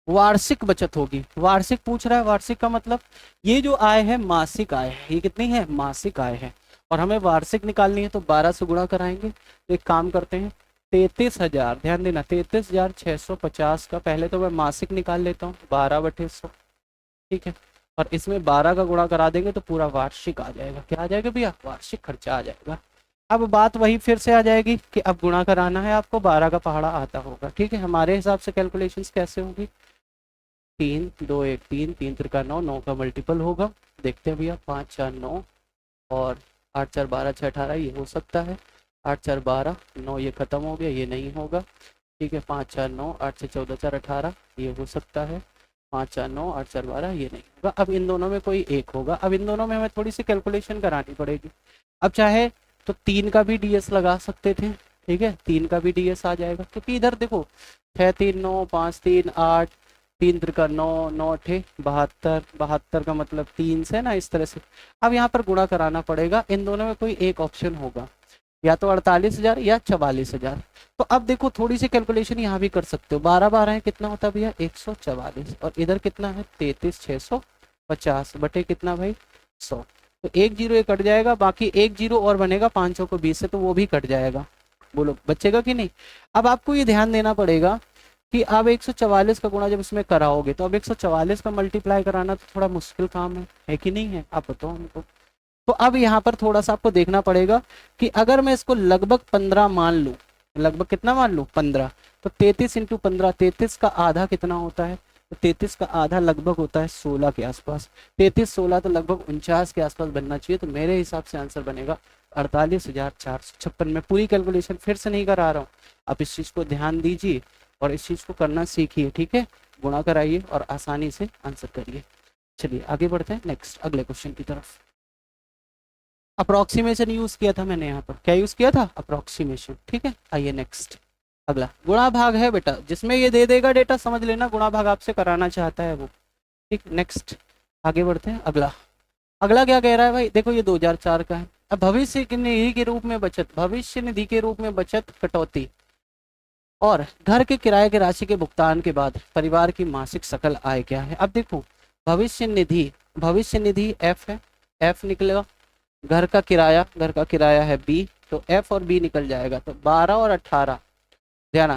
वार्षिक बचत होगी। वार्षिक पूछ रहा है, वार्षिक का मतलब ये जो आय है मासिक आय है, ये कितनी है मासिक आय है, और हमें वार्षिक निकालनी है, तो 12 से गुणा कराएंगे। तो एक काम करते हैं 33,000, ध्यान देना 33,650 का पहले तो मैं मासिक निकाल लेता हूँ 12/100, ठीक है। और इसमें 12 का गुणा करा देंगे तो पूरा वार्षिक आ जाएगा। क्या आ जाएगा भैया, वार्षिक खर्चा आ जाएगा। अब बात वही फिर से आ जाएगी कि अब गुणा कराना है आपको, 12 का पहाड़ा आता होगा, ठीक है। हमारे हिसाब से कैलकुलेशंस कैसे होगी, 3 2 1 3, 3 त्रिका 9, 9 का मल्टीपल होगा, देखते हैं भैया 5 4 9, और 8 4 12 6 18, ये हो सकता है। 8 4 12 9, ये खत्म हो गया, ये नहीं होगा, ठीक है। 5 4 9, 8 6 14 4 18, ये हो सकता है। 5 4 9, 8 4 12, ये नहीं होगा। अब इन दोनों में कोई एक होगा। अब इन दोनों में हमें थोड़ी सी कैलकुलेशन करानी पड़ेगी। अब चाहे तो 3 का भी डीएस लगा सकते थे, ठीक है, 3 का भी डीएस आ जाएगा, क्योंकि इधर देखो 6 3 9 5 3 8, 3 त्रिका 9, 9 8 72, 72 का मतलब 3 से ना, इस तरह से। अब यहाँ पर गुणा कराना पड़ेगा, इन दोनों में कोई एक ऑप्शन होगा, या तो 48,000 या 44,000। तो अब देखो थोड़ी सी कैलकुलेशन यहाँ भी कर सकते हो, 12 12 है कितना होता है भैया 144, और इधर कितना है 33,650 बटे कितना भाई 100, तो एक जीरो ये कट जाएगा, बाकी एक जीरो और बनेगा 500 को 20 से, तो वो भी कट जाएगा। बोलो बचेगा कि नहीं। अब आपको ये ध्यान देना पड़ेगा कि अब 144 का गुणा जब इसमें कराओगे, तो अब 144 का मल्टीप्लाई कराना तो थोड़ा मुश्किल काम है कि नहीं है, आप बताओ हमको। तो अब यहाँ पर थोड़ा सा आपको देखना पड़ेगा कि अगर मैं इसको लगभग 15 मान लूँ, लगभग कितना मान लूँ 15, तो 33 इंटू 15, 33 का आधा कितना होता है, तो 33 का आधा लगभग होता है 16 के आसपास, 33 16 तो लगभग 49 के आसपास बनना चाहिए। तो मेरे हिसाब से आंसर बनेगा 48,456। मैं पूरी कैलकुलेशन फिर से नहीं करा रहा हूँ, आप इस चीज़ को ध्यान दीजिए और इस चीज़ को करना सीखिए, ठीक है। गुणा कराइए और आसानी से आंसर करिए। चलिए आगे बढ़ते हैं नेक्स्ट अगले क्वेश्चन की तरफ। अप्रोक्सीमेशन यूज किया था मैंने यहाँ पर, क्या यूज किया था अप्रोक्सीमेशन, ठीक है। आइए नेक्स्ट अगला गुणा भाग है बेटा, जिसमें ये दे देगा डेटा समझ लेना गुणा भाग आपसे कराना चाहता है वो, ठीक। नेक्स्ट आगे बढ़ते हैं अगला। अगला क्या कह रहा है भाई, देखो ये 2004 का है। अब भविष्य निधि के रूप में बचत, भविष्य निधि के रूप में बचत कटौती और घर के किराए की राशि के भुगतान के बाद परिवार की मासिक सकल आय क्या है। अब देखो भविष्य निधि, भविष्य निधि एफ है, एफ निकलेगा। घर का किराया है बी, तो एफ और बी निकल जाएगा। तो 12 और 18, ध्यान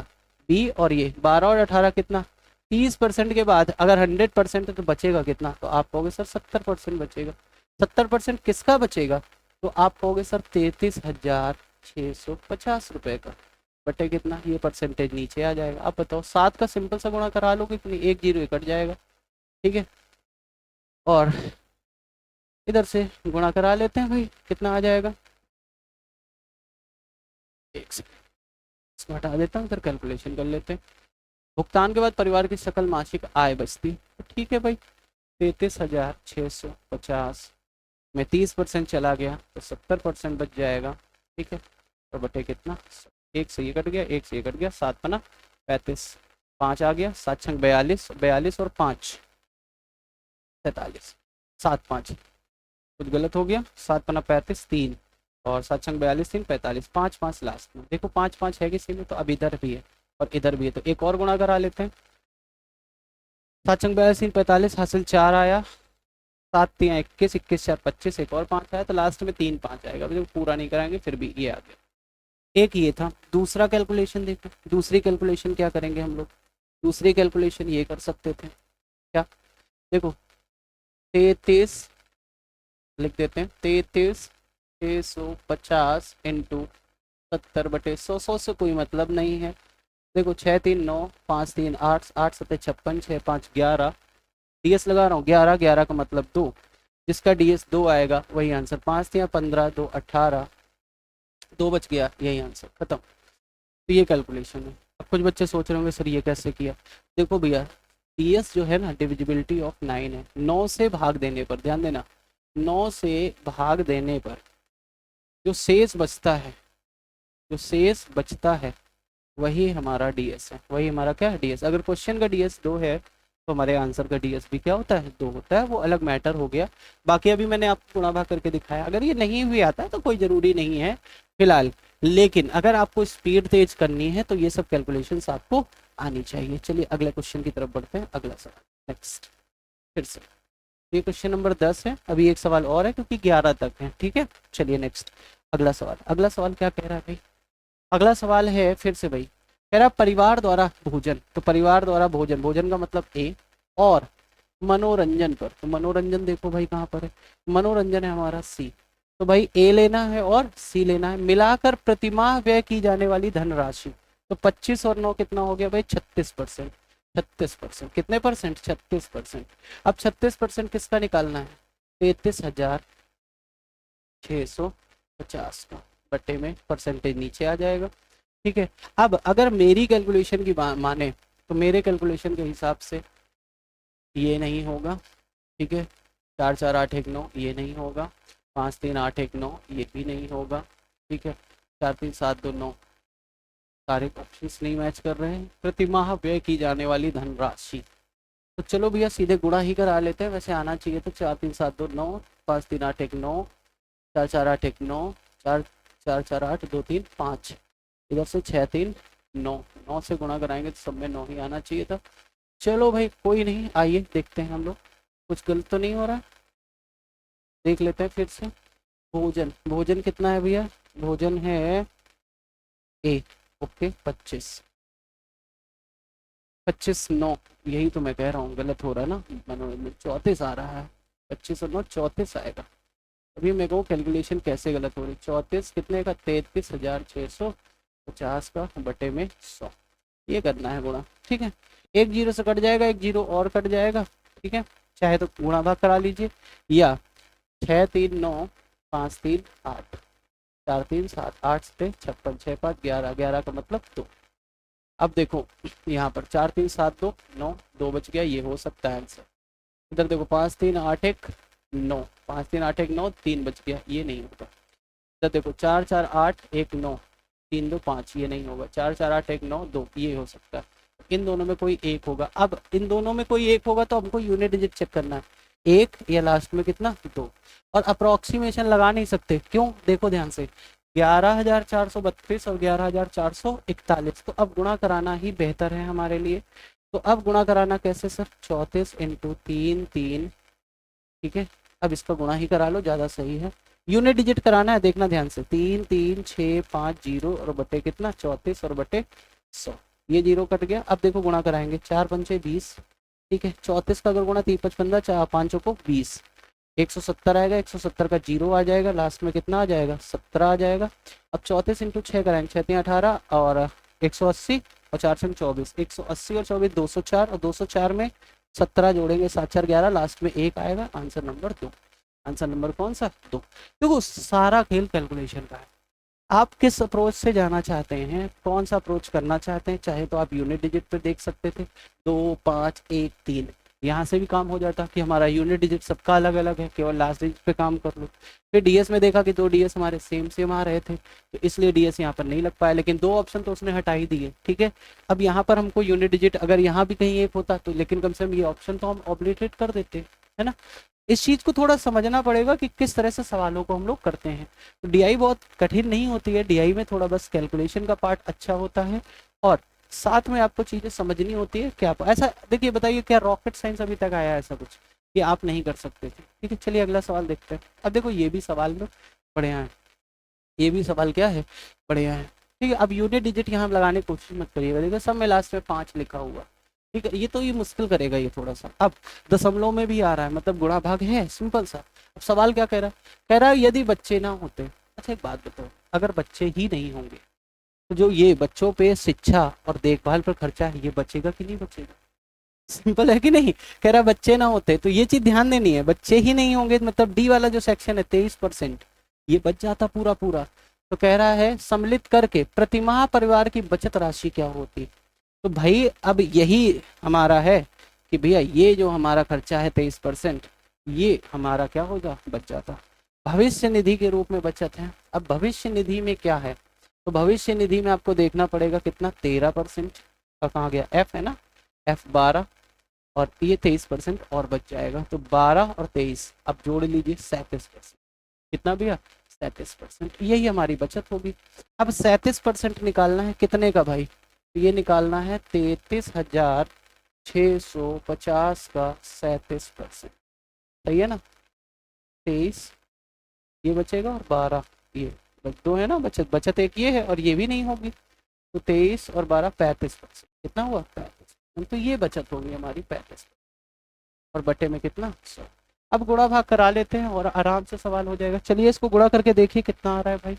बी और ये 12 और 18 कितना 30% के बाद अगर 100% है तो बचेगा कितना, तो आप कहोगे सर 70% बचेगा। 70% किसका बचेगा, तो आप कहोगे सर 33,650 रुपए का, बटे कितना, ये परसेंटेज नीचे आ जाएगा। आप बताओ 7 का सिंपल सा गुणा करा लो कितनी, एक जीरो कट जाएगा, ठीक है। और इधर से गुणा करा लेते हैं भाई, कितना आ जाएगा, एक सेकंड इसको हटा देता हूँ, फिर कैलकुलेशन कर लेते हैं। भुगतान के बाद परिवार की सकल मासिक आय बचती, तो ठीक है भाई 33,650 में 30% चला गया तो 70% बच जाएगा, ठीक है। और बटे कितना एक से ये कट गया, एक से ये कट गया, 7 पना 35, 5 आ गया, 7 छंग 42, 42 और 5 47, 7 5 कुछ गलत हो गया, 7 पना 35 3 और 7 छंग 42 3 45, 5 5 लास्ट में। देखो 5 5 है किसी में, तो अब इधर भी है और इधर भी है, तो एक और गुणा करा लेते हैं। 7 छंग 42 3 45 हासिल 4 आया, 7 3 21, 21 4 25, एक और 5 आया, तो लास्ट में 3 5 आएगा। अभी पूरा नहीं कराएंगे फिर भी ये आ गया। एक ये था। दूसरा कैलकुलेशन देखो, दूसरी कैलकुलेशन क्या करेंगे हम लोग, दूसरी कैलकुलेशन ये कर सकते थे क्या, देखो 33 लिख देते हैं, 33 650 इंटू 70/100, 100 से कोई मतलब नहीं है। देखो 6 3 9 5 3 8, 8 7 56, 6 5 11, डीएस लगा रहा हूँ 11, 11 का मतलब 2, जिसका डीएस 2 आएगा वही आंसर। 5 3 15 2 18, 2 बच गया, यही आंसर, खत्म। तो ये कैलकुलेशन है। अब कुछ बच्चे सोच रहे होंगे सर ये कैसे किया। देखो भैया डीएस जो है ना, डिविजिबिलिटी ऑफ 9 है। 9 से भाग देने पर, ध्यान देना, 9 से भाग देने पर जो शेष बचता है, जो शेष बचता है वही हमारा डीएस है, वही हमारा क्या है, डीएस। अगर क्वेश्चन का डीएस 2 है तो हमारे आंसर का डीएस भी क्या होता है, 2 होता है, वो अलग मैटर हो गया। बाकी अभी मैंने आपको गुणा भाग करके दिखाया, अगर ये नहीं भी आता है तो कोई ज़रूरी नहीं है फिलहाल, लेकिन अगर आपको स्पीड तेज करनी है तो ये सब कैलकुलेशंस आपको आनी चाहिए। चलिए अगले क्वेश्चन की तरफ बढ़ते हैं। अगला सवाल नेक्स्ट, फिर से ये क्वेश्चन नंबर 10 है, अभी एक सवाल और है क्योंकि 11 तक है, ठीक है। चलिए नेक्स्ट अगला सवाल। अगला सवाल क्या कह रहा है भाई, अगला सवाल है फिर से भाई, कह रहा परिवार द्वारा भोजन, तो परिवार द्वारा भोजन, भोजन का मतलब ए, और मनोरंजन पर, तो मनोरंजन देखो भाई कहाँ पर है, मनोरंजन है हमारा सी। तो भाई ए लेना है और सी लेना है, मिलाकर प्रतिमाह व्यय की जाने वाली धनराशि। तो 25 और 9 कितना हो गया भाई, 36%। 36% कितने परसेंट, 36%। अब 36% किसका निकालना है, 33,650 का, बट्टे में परसेंटेज नीचे आ जाएगा, ठीक है। अब अगर मेरी कैलकुलेशन की माने तो मेरे कैलकुलेशन के हिसाब से ये नहीं होगा, ठीक है। 4 4 8 1 9 ये नहीं होगा, 5 3 8 1 9 ये भी नहीं होगा, ठीक है। 4 3 7 2 9, सारे ऑप्शंस नहीं मैच कर रहे हैं। प्रतिमाह व्यय की जाने वाली धनराशि, तो चलो भैया सीधे गुणा ही करा लेते हैं, वैसे आना चाहिए। तो 4 3 7 2 9, 5 3 8 1 9, 4 4 8 1 9, 4 4 4 8 2 3 5, इधर से 6 3 9, 9 से गुणा कराएंगे तो सब में 9 ही आना चाहिए था। चलो भाई कोई नहीं, आइए देखते हैं हम लोग कुछ गलत तो नहीं हो रहा, देख लेते हैं फिर से। भोजन, भोजन कितना है भैया, भोजन है ए, ओके 25 25 9, यही तो मैं कह रहा हूँ गलत हो रहा है ना, मनोरंजन 34 आ रहा है, 25 और 9 34 आएगा। अभी मैं कहूँ कैलकुलेशन कैसे गलत हो रही, 34 कितने का, 33,650 का बटे में 100, ये करना है गुणा, ठीक है। एक जीरो से कट जाएगा, एक जीरो और कट जाएगा, ठीक है। चाहे तो गुणा भाग करा लीजिए, या 6 3 9 5 3 8, 4 3 7 8 से 56, 6 5 11, 11 का मतलब 2। अब देखो यहाँ पर 4 3 7 2 9, 2 बच गया, ये हो सकता है आंसर। इधर देखो 5 3 8 1 9, 5 3 8 1 9, 3 बच गया, ये नहीं होगा। इधर देखो 4 4 8 1 9, 3 2 5, ये नहीं होगा। 4 4 8 1 9 2, ये हो सकता है। इन दोनों में कोई एक होगा। अब इन दोनों में कोई एक होगा तो हमको यूनिट डिजिट चेक करना है, एक या लास्ट में कितना, 2। और अप्रोक्सीमेशन लगा नहीं सकते, क्यों, देखो ध्यान से, 11,432 और 11,441, तो अब गुणा कराना ही बेहतर है हमारे लिए। तो अब गुणा कराना कैसे सर, 34 इंटू 3 3, ठीक है। अब इसका गुणा ही करा लो, ज़्यादा सही है। यूनिट डिजिट कराना है, देखना ध्यान से, 3 3 6 5 जीरो और बटे कितना, 34 और बटे 100, ये जीरो कट गया। अब देखो गुणा कराएंगे, 4 पंचे 20, ठीक है। 34 का अगर गुणा 3 5 15, 4 5 को 20, 170 आएगा, 170 का जीरो आ जाएगा, लास्ट में कितना आ जाएगा, 17 आ जाएगा। अब 34 इंटू 6 कराएंगे, 6 3 18 और 180 और 4 से 24, 180 और 24 204, और 204 में 17 जोड़ेंगे, 7 4 11, लास्ट में 1 आएगा, आंसर नंबर 2। आंसर नंबर कौन सा, 2। देखो सारा खेल कैलकुलेशन का है, आप किस अप्रोच से जाना चाहते हैं, कौन सा अप्रोच करना चाहते हैं। चाहे तो आप यूनिट डिजिट पे देख सकते थे, 2 5 1 3, यहाँ से भी काम हो जाता कि हमारा यूनिट डिजिट सबका अलग अलग है, केवल लास्ट डिजिट पे काम कर लो। फिर डीएस में देखा कि 2 डीएस हमारे सेम सेम आ रहे थे, तो इसलिए डीएस यहाँ पर नहीं लग पाया, लेकिन 2 ऑप्शन तो उसने हटा ही दिए, ठीक है। अब यहाँ पर हमको यूनिट डिजिट अगर यहाँ भी कहीं एक होता तो, लेकिन कम से कम ये ऑप्शन तो हम ऑब्लिटरेट कर देते, है ना। इस चीज को थोड़ा समझना पड़ेगा कि किस तरह से सवालों को हम लोग करते हैं। तो डीआई बहुत कठिन नहीं होती है, डीआई में थोड़ा बस कैलकुलेशन का पार्ट अच्छा होता है, और साथ में आपको चीजें समझनी होती है। क्या ऐसा देखिए, बताइए क्या रॉकेट साइंस अभी तक आया है ऐसा कुछ कि आप नहीं कर सकते थे? ठीक है, चलिए अगला सवाल देखते हैं। अब देखो ये भी सवाल में बढ़िया है, ये भी सवाल क्या है, बढ़िया है। ठीक है, अब यूनिट डिजिट यहाँ लगाने की कोशिश मत करिएगा, देखो सब में लास्ट में 5 लिखा हुआ, ठीक है। ये तो ये मुश्किल करेगा ये थोड़ा सा। अब दशमलव में भी आ रहा है, मतलब गुणा भाग है, सिंपल सा। अब सवाल क्या कह रहा है, कह रहा है यदि बच्चे ना होते। अच्छा एक बात बताओ, अगर बच्चे ही नहीं होंगे तो जो ये बच्चों पे शिक्षा और देखभाल पर खर्चा है, ये बचेगा कि नहीं बचेगा? सिंपल है कि नहीं। कह रहा बच्चे ना होते, तो ये चीज ध्यान देनी है, बच्चे ही नहीं होंगे मतलब डी वाला जो सेक्शन है 23%, ये बच जाता पूरा पूरा। तो कह रहा है सम्मिलित करके प्रतिमाह परिवार की बचत राशि क्या होती। तो भाई अब यही हमारा है कि भैया ये जो हमारा खर्चा है 23%, ये हमारा क्या होगा, बच जाता। भविष्य निधि के रूप में बचत है। अब भविष्य निधि में क्या है, तो भविष्य निधि में आपको देखना पड़ेगा कितना, 13% का, कहाँ गया एफ, है ना, एफ 12, और ये 23% और बच जाएगा। तो 12 और 23 अब जोड़ लीजिए 37%, कितना भैया, 37%, यही हमारी बचत होगी। अब 37% निकालना है कितने का भाई, तो ये निकालना है 33,650 का 37%, सही है ना। 23 ये बचेगा और 12 ये, बस 2 है ना बचत, बचत एक ये है और ये भी नहीं होगी, तो 23 और 12 35%, कितना हुआ 35%, तो ये बचत होगी हमारी 35%, और बटे में कितना 100। अब गुणा भाग करा लेते हैं और आराम से सवाल हो जाएगा। चलिए इसको गुणा करके देखिए कितना आ रहा है भाई।